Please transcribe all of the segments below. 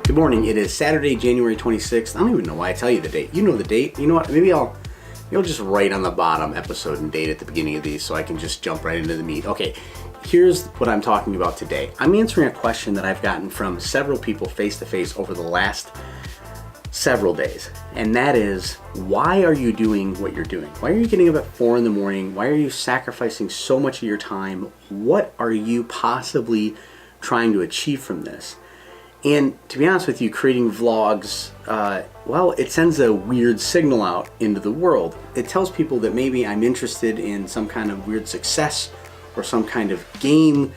Good morning. It is Saturday, January 26th. I don't even know why I tell you the date. You know the date. You know what? Maybe I'll just write on the bottom episode and date at the beginning of these so I can just jump right into the meat. Okay, here's what I'm talking about today. I'm answering a question that I've gotten from several people face to face over the last several days. And that is, why are you doing what you're doing? Why are you getting up at 4 in the morning? Why are you sacrificing so much of your time? What are you possibly trying to achieve from this? And to be honest with you, creating vlogs, well, it sends a weird signal out into the world. It tells people that maybe I'm interested in some kind of weird success or some kind of game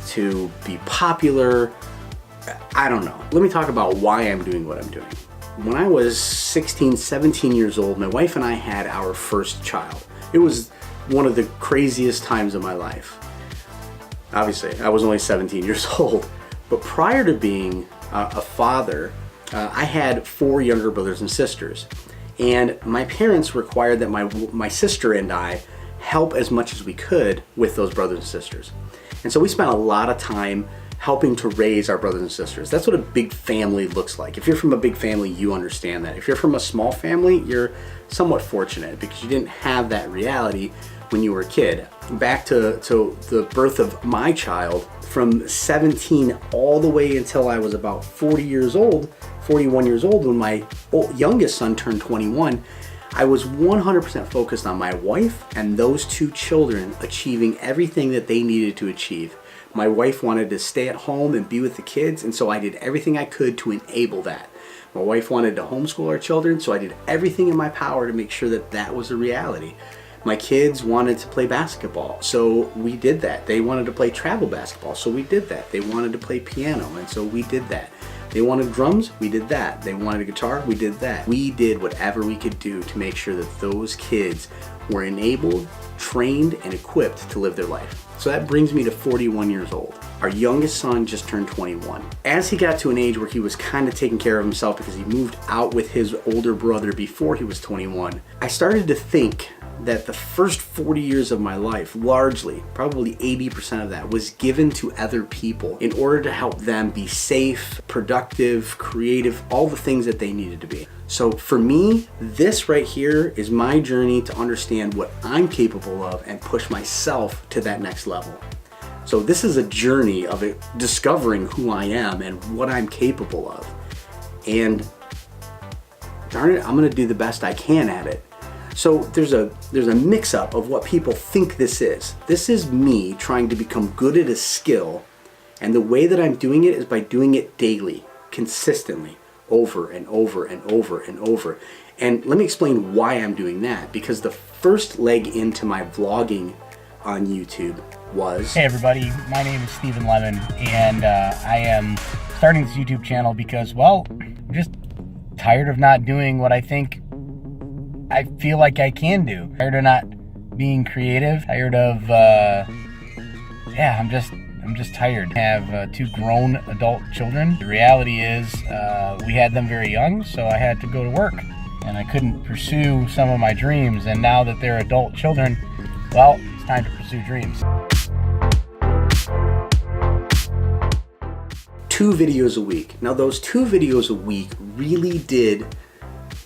to be popular. I don't know. Let me talk about why I'm doing what I'm doing. When I was 16, 17 years old, my wife and I had our first child. It was one of the craziest times of my life. Obviously, I was only 17 years old, but prior to being a father, I had 4 younger brothers and sisters, and my parents required that my sister and I help as much as we could with those brothers and sisters. And so we spent a lot of time helping to raise our brothers and sisters. That's what a big family looks like. If you're from a big family, you understand that. If you're from a small family, you're somewhat fortunate because you didn't have that reality when you were a kid. Back to the birth of my child, from 17 all the way until I was about 41 years old, when my youngest son turned 21, I was 100% focused on my wife and those 2 children achieving everything that they needed to achieve. My wife wanted to stay at home and be with the kids, and so I did everything I could to enable that. My wife wanted to homeschool our children, so I did everything in my power to make sure that that was a reality. My kids wanted to play basketball, so we did that. They wanted to play travel basketball, so we did that. They wanted to play piano, and so we did that. They wanted drums, we did that. They wanted a guitar, we did that. We did whatever we could do to make sure that those kids were enabled, trained, and equipped to live their life. So that brings me to 41 years old. Our youngest son just turned 21. As he got to an age where he was kind of taking care of himself because he moved out with his older brother before he was 21, I started to think that the first 40 years of my life, largely, probably 80% of that, was given to other people in order to help them be safe, productive, creative, all the things that they needed to be. So for me, this right here is my journey to understand what I'm capable of and push myself to that next level. So this is a journey of discovering who I am and what I'm capable of. And darn it, I'm gonna do the best I can at it. So there's a mix-up of what people think this is. This is me trying to become good at a skill, and the way that I'm doing it is by doing it daily, consistently, over and over and over and over. And let me explain why I'm doing that, because the first leg into my vlogging on YouTube was... Hey everybody, my name is Stephen Lemon, and I am starting this YouTube channel because, well, I'm just tired of not doing what I feel like I can do. Tired of not being creative. Tired of, I'm just tired. I have 2 grown adult children. The reality is, we had them very young, so I had to go to work, and I couldn't pursue some of my dreams. And now that they're adult children, well, it's time to pursue dreams. 2 videos a week. Now those 2 videos a week really did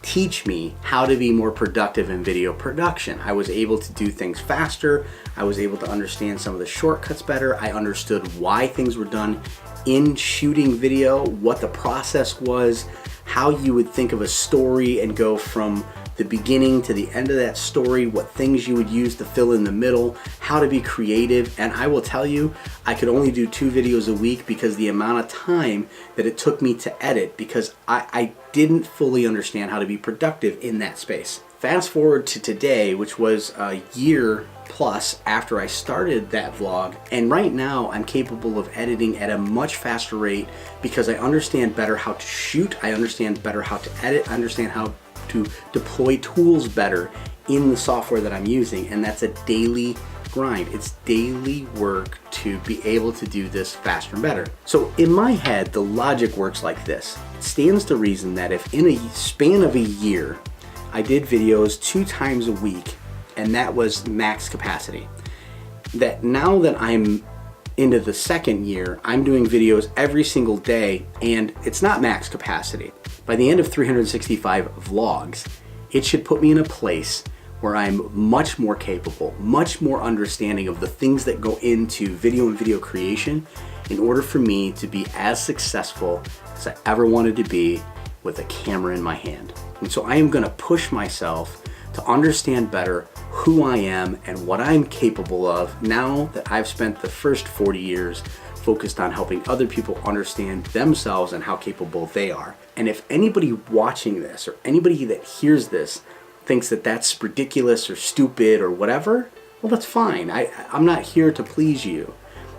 teach me how to be more productive in video production. I was able to do things faster. I was able to understand some of the shortcuts better. I understood why things were done in shooting video, what the process was, how you would think of a story and go from the beginning to the end of that story, what things you would use to fill in the middle, how to be creative. And I will tell you, I could only do 2 videos a week because the amount of time that it took me to edit, because I didn't fully understand how to be productive in that space. Fast forward to today, which was a year plus after I started that vlog, and right now I'm capable of editing at a much faster rate because I understand better how to shoot, I understand better how to edit, I understand how to deploy tools better in the software that I'm using, and that's a daily grind. It's daily work to be able to do this faster and better. So in my head, the logic works like this. It stands to reason that if in a span of a year, I did videos 2 times a week, and that was max capacity, that now that I'm into the second year, I'm doing videos every single day, and it's not max capacity. By the end of 365 vlogs, it should put me in a place where I'm much more capable, much more understanding of the things that go into video and video creation in order for me to be as successful as I ever wanted to be with a camera in my hand. And so I am gonna push myself to understand better who I am and what I'm capable of now that I've spent the first 40 years focused on helping other people understand themselves and how capable they are. And if anybody watching this or anybody that hears this thinks that that's ridiculous or stupid or whatever, well, that's fine. I'm not here to please you.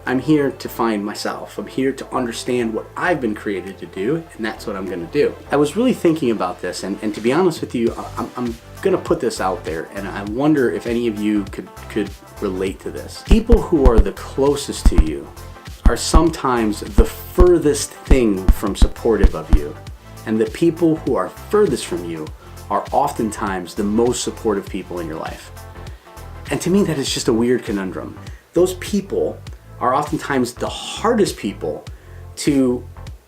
I'm here to find myself. I'm here to understand what I've been created to do, and that's what I'm gonna do. I was really thinking about this, and to be honest with you, I'm gonna put this out there, and I wonder if any of you could relate to this. People who are the closest to you are sometimes the furthest thing from supportive of you, and the people who are furthest from you are oftentimes the most supportive people in your life. And to me, that is just a weird conundrum. Those people are oftentimes the hardest people to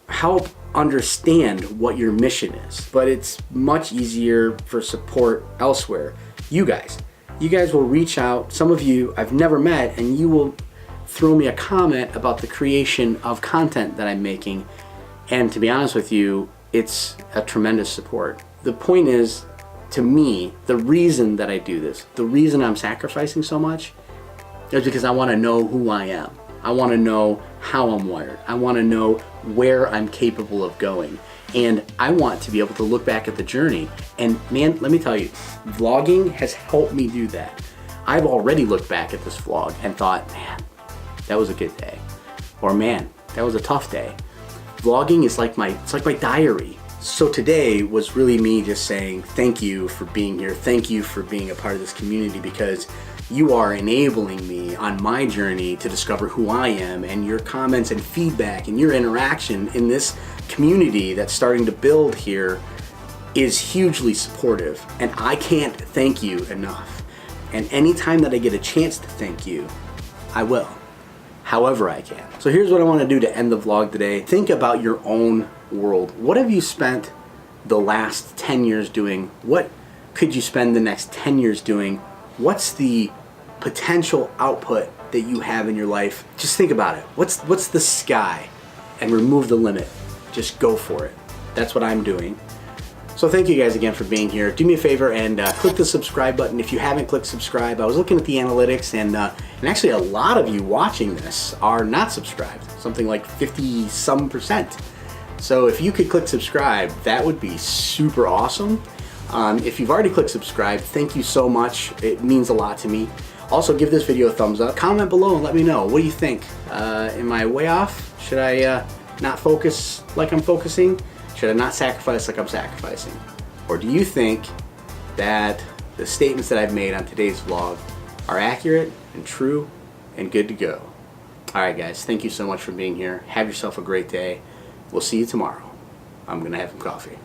help understand what your mission is, but it's much easier for support elsewhere. You guys will reach out. Some of you I've never met, and you will throw me a comment about the creation of content that I'm making. And to be honest with you, it's a tremendous support. The point is, to me, the reason that I do this, the reason I'm sacrificing so much, is because I want to know who I am. I want to know how I'm wired. I want to know where I'm capable of going. And I want to be able to look back at the journey. And man, let me tell you, vlogging has helped me do that. I've already looked back at this vlog and thought, man, that was a good day. Or man, that was a tough day. Vlogging is like my diary. So today was really me just saying thank you for being here. Thank you for being a part of this community, because you are enabling me on my journey to discover who I am, and your comments and feedback and your interaction in this community that's starting to build here is hugely supportive, and I can't thank you enough. And anytime that I get a chance to thank you, I will, however I can. So here's what I want to do to end the vlog today. Think about your own world. What have you spent the last 10 years doing? What could you spend the next 10 years doing? What's the potential output that you have in your life? Just think about it. What's the sky? And remove the limit. Just go for it. That's what I'm doing. So thank you guys again for being here. Do me a favor and click the subscribe button if you haven't clicked subscribe. I was looking at the analytics, and actually a lot of you watching this are not subscribed. Something like 50-some%. So if you could click subscribe, that would be super awesome. If you've already clicked subscribe, thank you so much. It means a lot to me. Also, give this video a thumbs up. Comment below and let me know. What do you think? Am I way off? Should I not focus like I'm focusing? Should I not sacrifice like I'm sacrificing? Or do you think that the statements that I've made on today's vlog are accurate and true and good to go? Alright guys, thank you so much for being here. Have yourself a great day. We'll see you tomorrow. I'm gonna have some coffee.